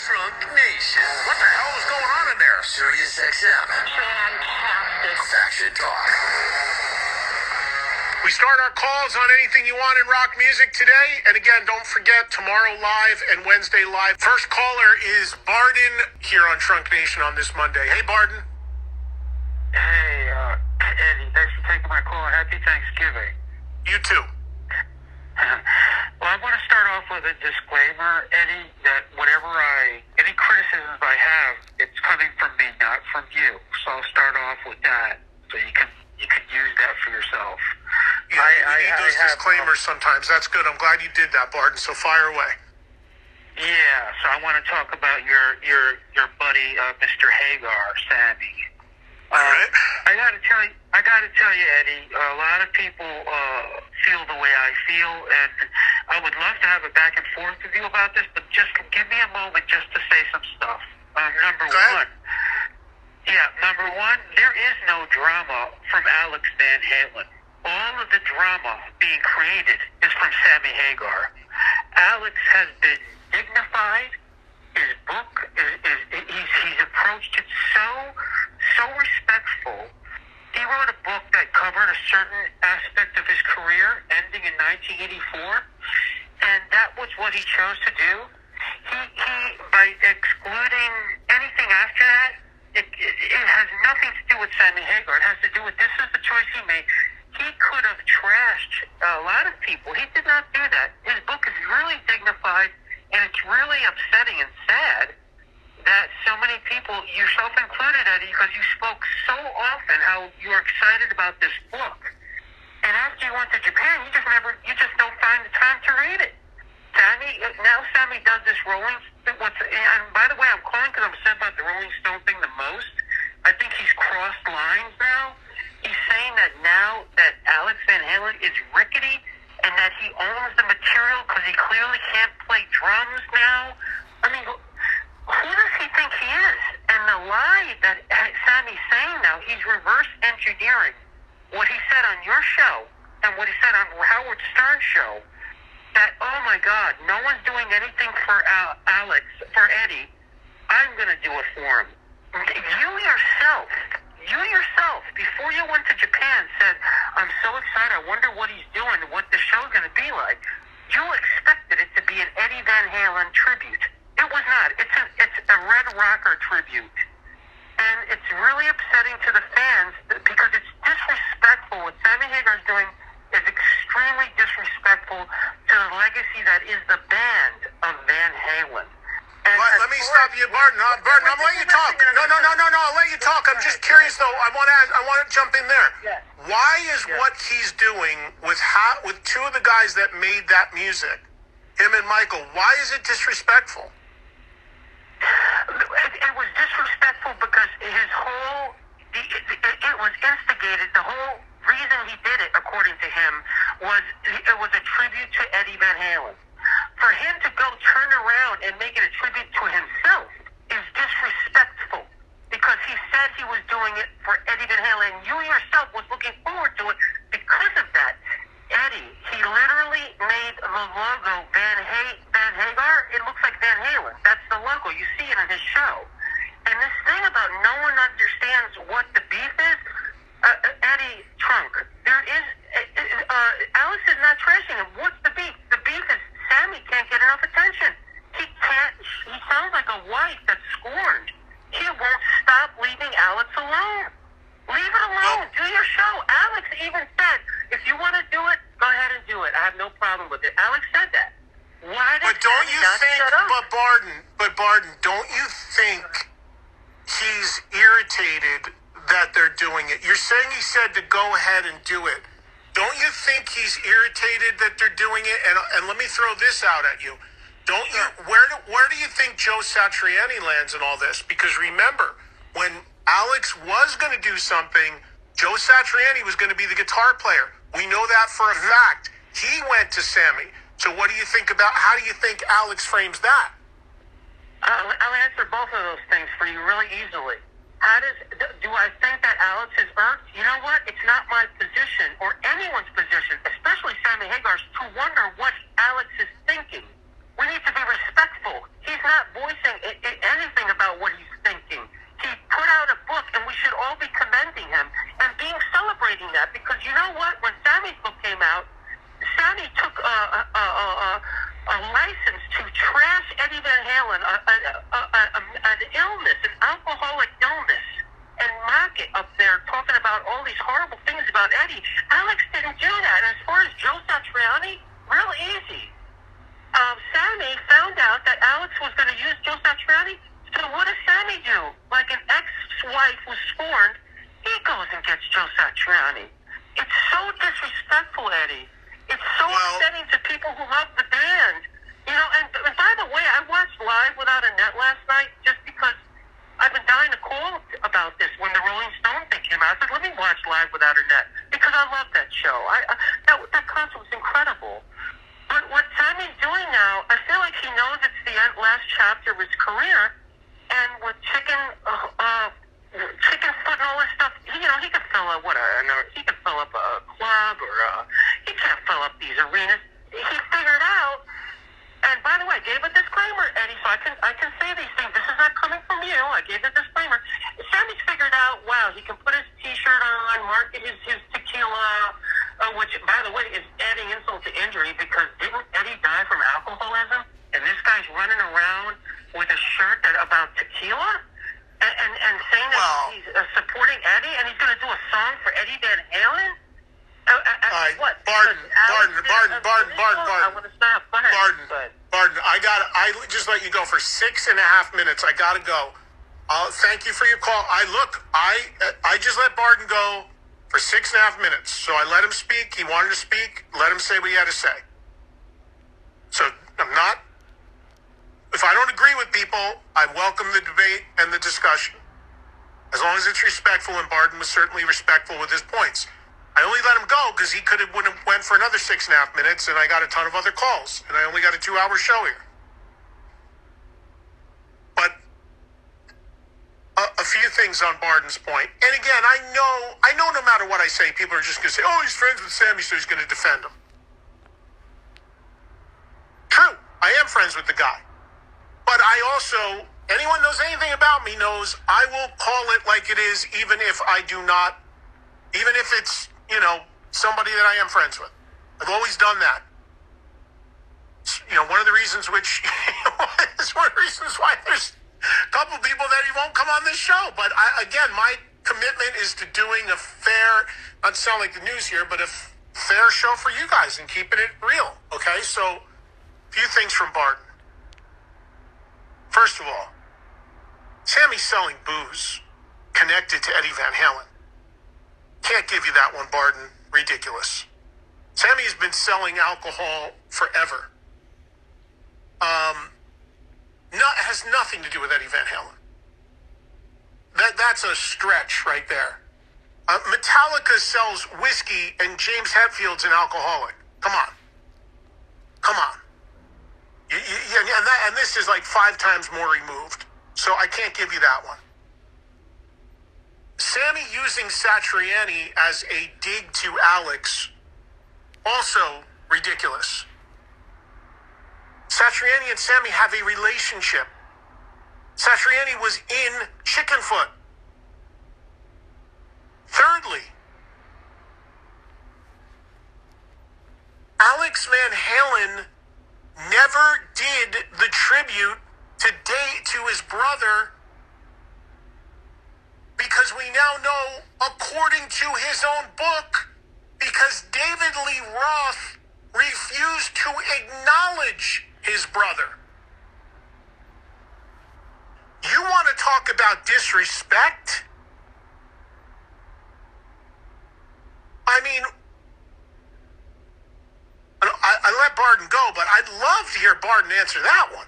Trunk Nation. What the hell is going on in there? Sirius XM. Fantastic. Faction Talk. We start our calls on anything you want in rock music today. And again, don't forget, tomorrow live and Wednesday live. First caller is Barden here on Trunk Nation on this Monday. Hey, Barden. Hey, Eddie, thanks for taking my call. Happy Thanksgiving. You too. Well, I want to start off with a disclaimer, Eddie, that any criticisms I have, it's coming from me, not from you. So I'll start off with that, so you can use that for yourself. Yeah, we need those disclaimers sometimes. That's good. I'm glad you did that, Barden. So fire away. Yeah, so I want to talk about your buddy, Mr. Hagar, Sammy. All right. I gotta tell you, Eddie. A lot of people feel the way I feel, and I would love to have a back and forth with you about this. But just give me a moment just to say some stuff. Number one, there is no drama from Alex Van Halen. All of the drama being created is from Sammy Hagar. Alex has been dignified. His book he's approached it so respectful. He wrote a book that covered a certain aspect of his career, ending in 1984, and that was what he chose to do. He by excluding anything after that, it has nothing to do with Sammy Hagar. It has to do with this is the choice he made. He could have trashed a lot of people. He did not do that. His book is really dignified, and it's really upsetting and sad that so many people, yourself included, Eddie, because you spoke so often how you were excited about this book. And after you went to Japan, you just don't find the time to read it. Sammy does this Rolling Stone, and by the way, I'm calling because I'm upset about the Rolling Stone thing the most. I think he's crossed lines now. He's saying that now that Alex Van Halen is rickety and that he owns the material because he clearly can't play drums now. I mean, who does he think he is? And the lie that Sammy's saying now, he's reverse engineering what he said on your show and what he said on Howard Stern's show. That, oh my God, no one's doing anything for Alex, for Eddie. I'm going to do it for him. You yourself, before you went to Japan, said, I'm so excited, I wonder what he's doing, what the show's going to be like. You expected it to be an Eddie Van Halen tribute. It was not. It's a Red Rocker tribute. And it's really upsetting to the fans because it's disrespectful. What Sammy Hagar's doing is extremely disrespectful to the legacy that is the band of Van Halen. Let me stop you, Barden. Barden, I'm letting you talk. No, I'll let you talk. I'm just curious, though. I want to jump in there. Yeah. Why is what he's doing with two of the guys that made that music, him and Michael, why is it disrespectful? It was disrespectful because it was instigated. The whole reason he did it, according to him, was it was a tribute to Eddie Van Halen. For him to go turn around and make it a tribute to himself is disrespectful because he said he was doing it for Eddie Van Halen. You yourself was looking forward to it because of that. Eddie, he literally made the logo Van Hagar. It looks like Van Halen. That's the logo. You see it in his show. And this thing about no one understands what the beef is, Eddie Trunk, there is, Alex is not trashing him. What's the beef? The beef is Sammy can't get enough attention. He sounds like a wife that's scorned. He won't stop leaving Alex alone. Leave it alone. Do your show. Alex even said, if you want to do it, go ahead and do it. I have no problem with it. Alex said that. Why did Barden, don't you think he's irritated that they're doing it? You're saying he said to go ahead and do it. Don't you think he's irritated that they're doing it? And let me throw this out at you. Don't you? Where do you think Joe Satriani lands in all this? Because remember, when Alex was going to do something, Joe Satriani was going to be the guitar player. We know that for a fact. He went to Sammy. So what do you think about? How do you think Alex frames that? I'll answer both of those things for you really easily. Do I think that Alex is irked? You know what? It's not my position or anyone's position, especially Sammy Hagar's, to wonder what Alex is thinking. We need to be respectful. He's not voicing it. Eddie Van Halen an illness, an alcoholic illness, and mock it up there, talking about all these horrible things about Eddie. Alex didn't do that. And as far as Joe Satriani, real easy. Sammy found out that Alex was going to use Joe Satriani, so what does Sammy do? Like an ex-wife was scorned, he goes and gets Joe Satriani. It's so disrespectful, Eddie. It's so upsetting to people who love the band. You know, and by the way, I watched Live Without a Net last night just because I've been dying to call about this when the Rolling Stone thing came out. I said, let me watch Live Without a Net because I love that show. That concert was incredidible. But what Sammy's doing now, I feel like he knows it's the last chapter of his career, and with chicken foot and all this stuff, he could fill up he could fill up a club or he can't fill up these arenas. He figured out. And by the way, I gave a disclaimer, Eddie, so I can say these things. This is not coming from you. I gave a disclaimer. Sammy's figured out, wow, he can put his T-shirt on, market his tequila, which, by the way, is adding insult to injury because didn't Eddie die from alcoholism? And this guy's running around with a shirt about tequila and saying that he's supporting Eddie, and he's going to do a song for Eddie Van Halen? What? Barton. I want to stop. Go ahead. Barton, I just let you go for 6.5 minutes. I gotta go. Thank you for your call. I just let Barton go for 6.5 minutes. So I let him speak. He wanted to speak. Let him say what he had to say. So if I don't agree with people, I welcome the debate and the discussion. As long as it's respectful, and Barton was certainly respectful with his points. I only let him go because he would have went for another 6.5 minutes, and I got a ton of other calls, and I only got a 2-hour show here. But a few things on Barton's point. And again, I know no matter what I say, people are just going to say, oh, he's friends with Sammy, so he's going to defend him. True, I am friends with the guy. But I also, anyone knows anything about me knows I will call it like it is, even if it's, somebody that I am friends with. I've always done that. One of the reasons is one of the reasons why there's a couple people that he won't come on this show. But my commitment is to doing a fair, not to sound like the news here, but a fair show for you guys and keeping it real. Okay, so a few things from Barton. First of all, Sammy's selling booze connected to Eddie Van Halen. Can't give you that one, Barton. Ridiculous. Sammy has been selling alcohol forever. Has nothing to do with Eddie Van Halen. That's a stretch right there. Metallica sells whiskey, and James Hetfield's an alcoholic. Come on. And this is like 5 times more removed. So I can't give you that one. Sammy using Satriani as a dig to Alex, also ridiculous. Satriani and Sammy have a relationship. Satriani was in Chickenfoot. Thirdly, Alex Van Halen never did the tribute to his brother because we now know, according to his own book, because David Lee Roth refused to acknowledge his brother. You want to talk about disrespect? I mean, I let Barton go, but I'd love to hear Barton answer that one.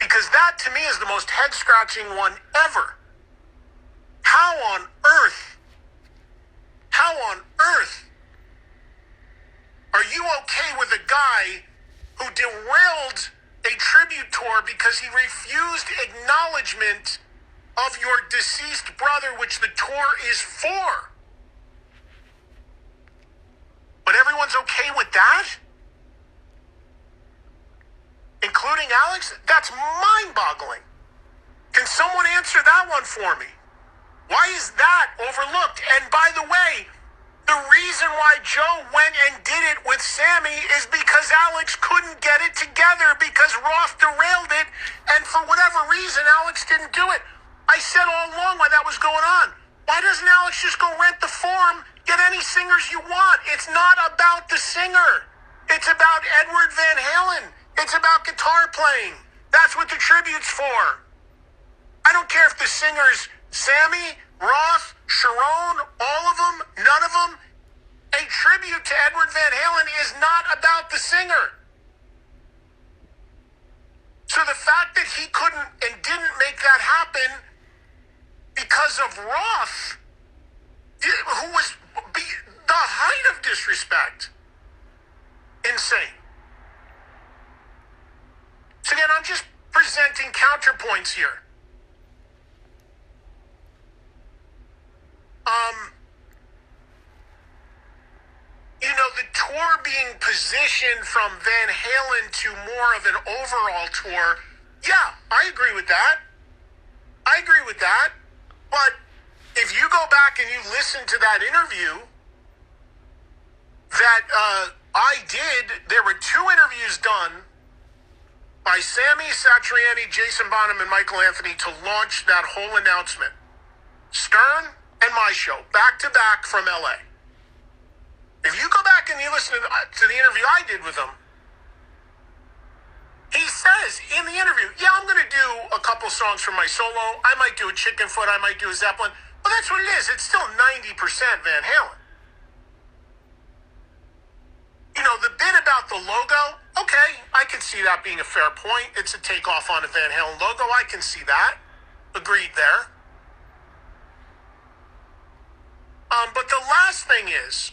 Because that, to me, is the most head-scratching one ever. How on earth are you okay with a guy who derailed a tribute tour because he refused acknowledgement of your deceased brother, which the tour is for? But everyone's okay with that? Including Alex? That's mind-boggling. Can someone answer that one for me? Why is that overlooked? And by the way, The reason why Joe went and did it with Sammy is because Alex couldn't get it together because Roth derailed it, and for whatever reason, Alex didn't do it. I said all along why that was going on. Why doesn't Alex just go rent the Forum, get any singers you want? It's not about the singer. It's about Edward Van Halen. It's about guitar playing. That's what the tribute's for. I don't care if the singer's Sammy, Roth, Sharon, all of them, none of them. A tribute to Edward Van Halen is not about the singer. So the fact that he couldn't and didn't make that happen because of Roth, who was the height of disrespect, insane. So again, I'm just presenting counterpoints here. The tour being positioned from Van Halen to more of an overall tour, yeah, I agree with that. But if you go back and you listen to that interview that I did, there were 2 interviews done by Sammy, Satriani, Jason Bonham, and Michael Anthony to launch that whole announcement. Stern and my show, back to back from LA. If you go back and you listen to the interview I did with him, he says in the interview, yeah, I'm going to do a couple songs from my solo. I might do a Chicken Foot. I might do a Zeppelin. Well, that's what it is. It's still 90% Van Halen. The bit about the logo, okay, I can see that being a fair point. It's a takeoff on a Van Halen logo. I can see that. Agreed there. But the last thing is,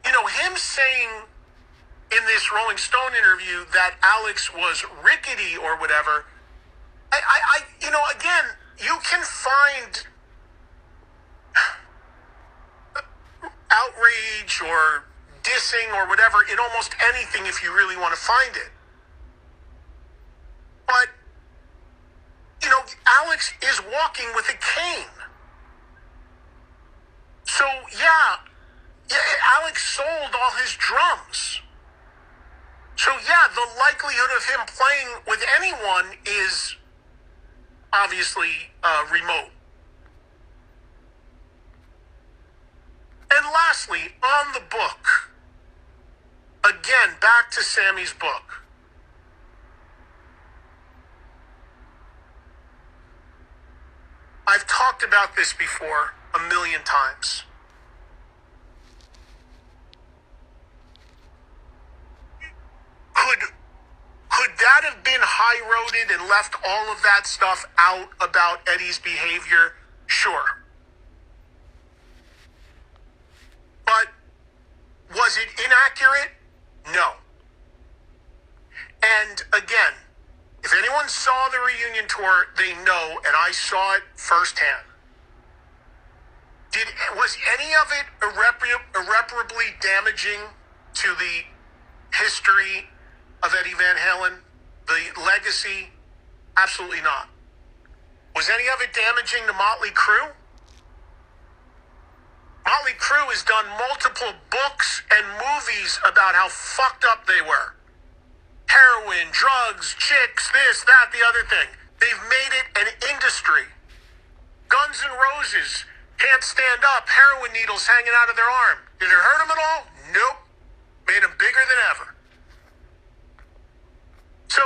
him saying in this Rolling Stone interview that Alex was rickety or whatever, again, you can find outrage or dissing or whatever in almost anything if you really want to find it. But, Alex is walking with a cane. So, yeah, Alex sold all his drums. So, yeah, the likelihood of him playing with anyone is obviously remote. And lastly, on the book, again, back to Sammy's book. I've talked about this before a million times. Could that have been high-roaded and left all of that stuff out about Eddie's behavior? Sure. But was it inaccurate? No. And again, if anyone saw the reunion tour, they know, and I saw it firsthand. Was any of it irreparably damaging to the history of Eddie Van Halen, the legacy? Absolutely not. Was any of it damaging to Motley Crue? Motley Crue has done multiple books and movies about how fucked up they were. Heroin, drugs, chicks, this, that, the other thing. They've made it an industry. Guns N' Roses can't stand up, heroin needles hanging out of their arm. Did it hurt them at all? Nope. Made them bigger than ever. So,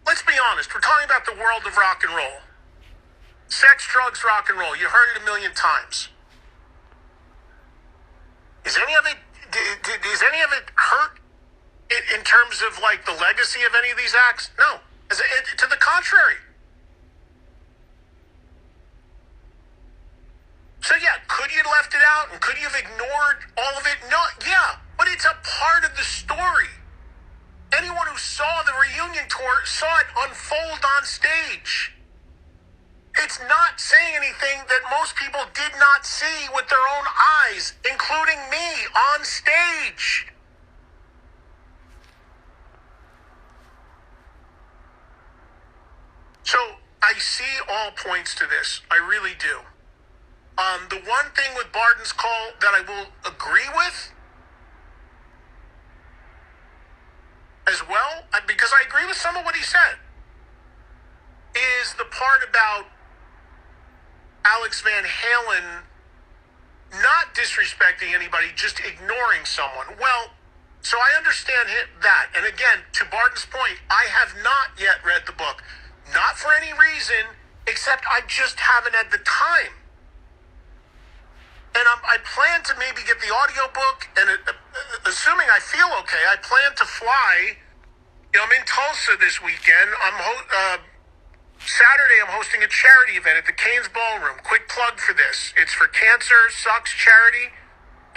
let's be honest. We're talking about the world of rock and roll. Sex, drugs, rock and roll. You've heard it a million times. Is any of it hurt in terms of like the legacy of any of these acts? No. To the contrary. So yeah, could you have left it out and could you have ignored all of it? No, yeah, but it's a part of the story. Anyone who saw the reunion tour saw it unfold on stage. It's not saying anything that most people did not see with their own eyes, including me on stage. So I see all points to this. I really do. The one thing with Barton's call that I will agree with as well, because I agree with some of what he said, is the part about Alex Van Halen not disrespecting anybody, just ignoring someone. Well, so I understand that. And again, to Barton's point, I have not yet read the book. Not for any reason, except I just haven't had the time. And I plan to maybe get the audiobook, and assuming I feel okay, I plan to fly. I'm in Tulsa this weekend. Saturday, I'm hosting a charity event at the Canes Ballroom. Quick plug for this. It's for Cancer Sucks Charity,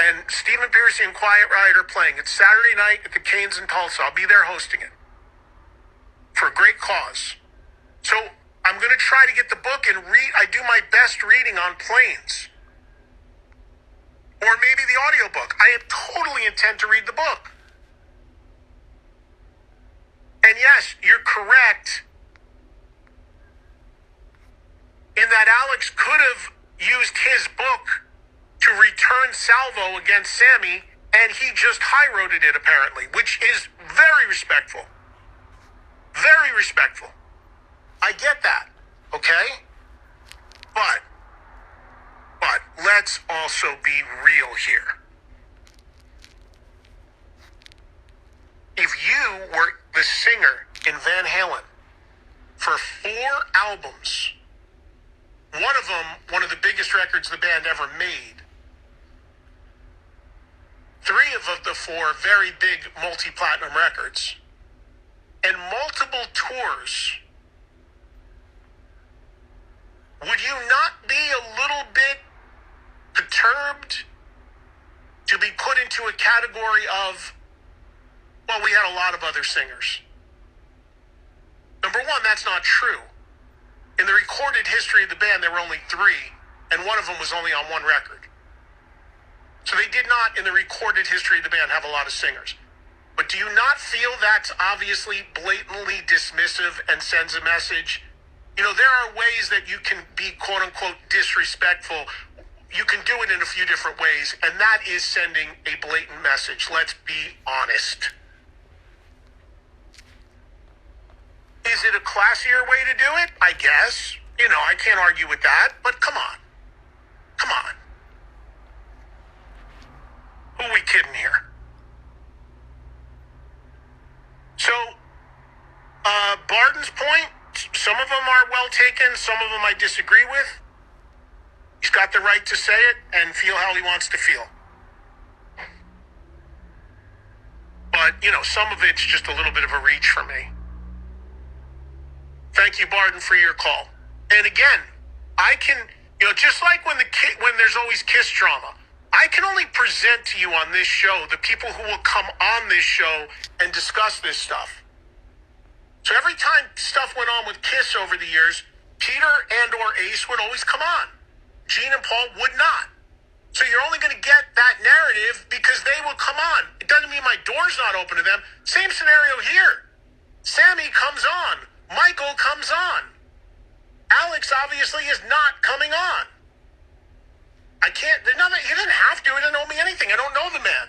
and Stephen Piercy and Quiet Riot are playing. It's Saturday night at the Canes in Tulsa. I'll be there hosting it for a great cause. So I'm going to try to get the book and read. I do my best reading on planes. Or maybe the audiobook. I totally intend to read the book. And yes, you're correct in that Alex could have used his book to return salvo against Sammy, and he just high-roaded it, apparently, which is very respectful. Very respectful. I get that, okay? But let's also be real here. If you were the singer in Van Halen for 4 albums, one of them, one of the biggest records the band ever made, 3 of the 4 very big multi-platinum records, and multiple tours, would you not be a little bit perturbed to be put into a category of, well, we had a lot of other singers? Number one, that's not true. In the recorded history of the band, there were only 3, and one of them was only on 1 record. So they did not, in the recorded history of the band, have a lot of singers. But do you not feel that's obviously blatantly dismissive and sends a message? There are ways that you can be, quote-unquote, disrespectful. You can do it in a few different ways, and that is sending a blatant message. Let's be honest. Is it a classier way to do it? I guess. I can't argue with that, but come on. Come on. Who are we kidding here? So, Barton's point, some of them are well taken, some of them I disagree with. He's got the right to say it and feel how he wants to feel. But, some of it's just a little bit of a reach for me. Thank you, Barton, for your call. And again, I can, just like when there's always Kiss drama, I can only present to you on this show the people who will come on this show and discuss this stuff. So every time stuff went on with Kiss over the years, Peter and or Ace would always come on. Gene and Paul would not. So you're only going to get that narrative because they will come on. It doesn't mean my door's not open to them. Same scenario here. Sammy comes on. Michael comes on. Alex obviously is not coming on. I can't, he didn't have to. He doesn't owe me anything. I don't know the man.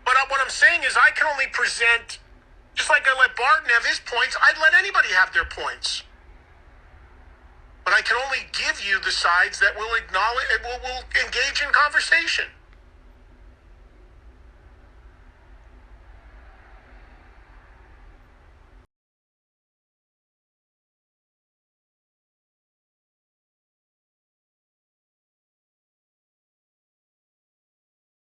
But what I'm saying is I can only present, just like I let Barton have his points, I'd let anybody have their points. But I can only give you the sides that will acknowledge, will engage in conversation.